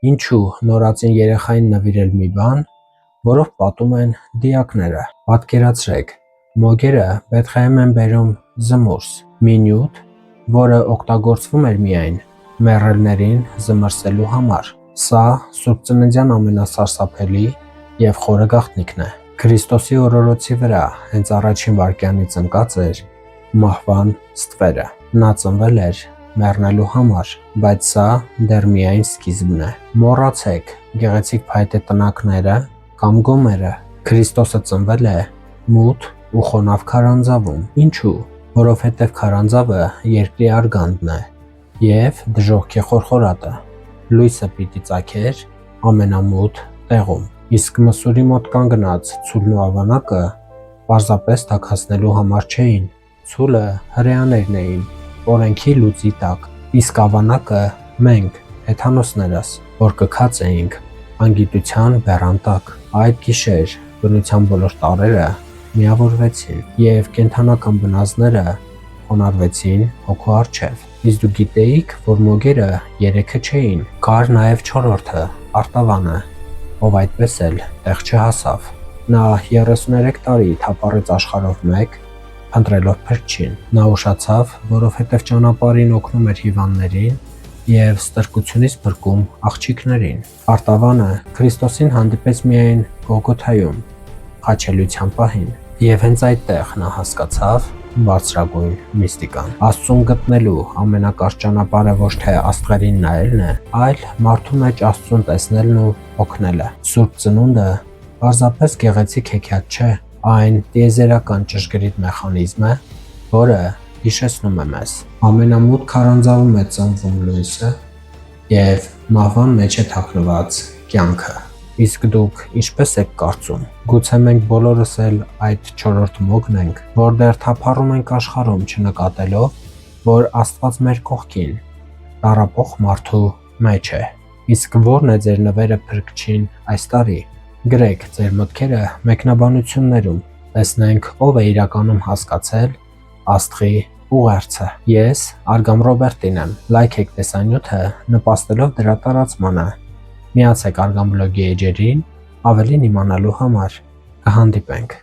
Ինչու նորածին երեխային նվիրել մի բան, որով պատում են դիակները։ Պատկերացրեք, մոգերը Բեթղեհեմ են բերում զմուրս, մի նյութ, որը օգտագործվում էր միայն մեռելներին զմրսելու համար։ Սա Սուրբծննդյան ամենասարսափելի և խորը գաղտնիքն է։ Քրիստոսի օրորոցի վրա հենց առաջին վայրկյանից ընկած էր մահվան ստվերը։ Նա ծնվել էր մեռնելու համար, բայց սա դեռ միայն սկիզբն է։ Մոռացեք գեղեցիկ փայտե տնակները կամ գոմերը։ Քրիստոսը ծնվել է մութ ու խոնավ քարանձավում։ Ինչու՞։ Որովհետև քարանձավը երկրի արգանդն է և դժոխքի խորխորատը։ Լույսը պիտի ծագեր ամենամութ տեղում։ Իսկ մսուրի մոտ կանգնած ցուլն ու ավանակը պարզապես տաքացնելու համար չէին։ Ցուլը հրեաներն էին օրենքի լուծի տակ, իսկ ավանակը մենք, հեթանոսներս, որ կքած էինք անգիտության բեռան տակ։ Այդ գիշեր բնության բոլոր տարրերը միավորվեցին և կենդանական բնազդները խոնարհվեցին հոգու առջև։ Իսկ դուք գիտեիք, որ մոգերը երեքը չէին, կար նաև չորրորդը՝ Արտավանը, ով այդպես էլ տեղ չհասավ։ Նա 33 տարի թափառեց աշխարհով մեկ, փնտրելով Փրկչին։ Նա ուշացավ, որովհետև ճանապարհին օգնում էր հիվանդներին և ստրկությունից փրկում աղջիկներին։ Արտավանը Քրիստոսին հանդիպեց միայն Գողգոթայում, խաչելության պահին, և հենց այդտեղ նա հասկացավ բարձրագույն միստիկան։ Աստծուն գտնելու ամենակարճ ճանապարհը ոչ թե աստղերին նայելն է, այլ մարդու մեջ Աստծուն տեսնելն ու հոգնելը։ Սուրբ Ծնունդը պարզապես գեղեցիկ հեքիաթ չէ, այն տիեզերական ճշգրիտ մեխանիզմ է, որը հիշեցնում է մեզ. ամենամութ քարանձավում է ծնվում լույսը և մահվան մեջ է թաքնված կյանքը։ Իսկ դուք ինչպե՞ս եք կարծում։ Գուցե մենք բոլորս էլ այդ չորրորդ մոգն ենք, որ դեռ թափառում ենք աշխարհում չնկատելով, որ Աստված մեր կողքին տառապող մարդու մեջ է։ Իսկ ո՞րն է ձեր նվերը Փրկչին այս տարի։ Գրեք ձեր մտքերը մեկնաբանություններում, տեսնենք ով է իրականում հասկացել Աստղի ուղերձը։ Ես Արգամ Ռոբերտին եմ։ Լայքեք տեսանյութը նպաստելով դրա տարածմանը։ Միացեք Արգամ բլոգի էջերին ավելին իմանալու համար։ Կհանդիպենք։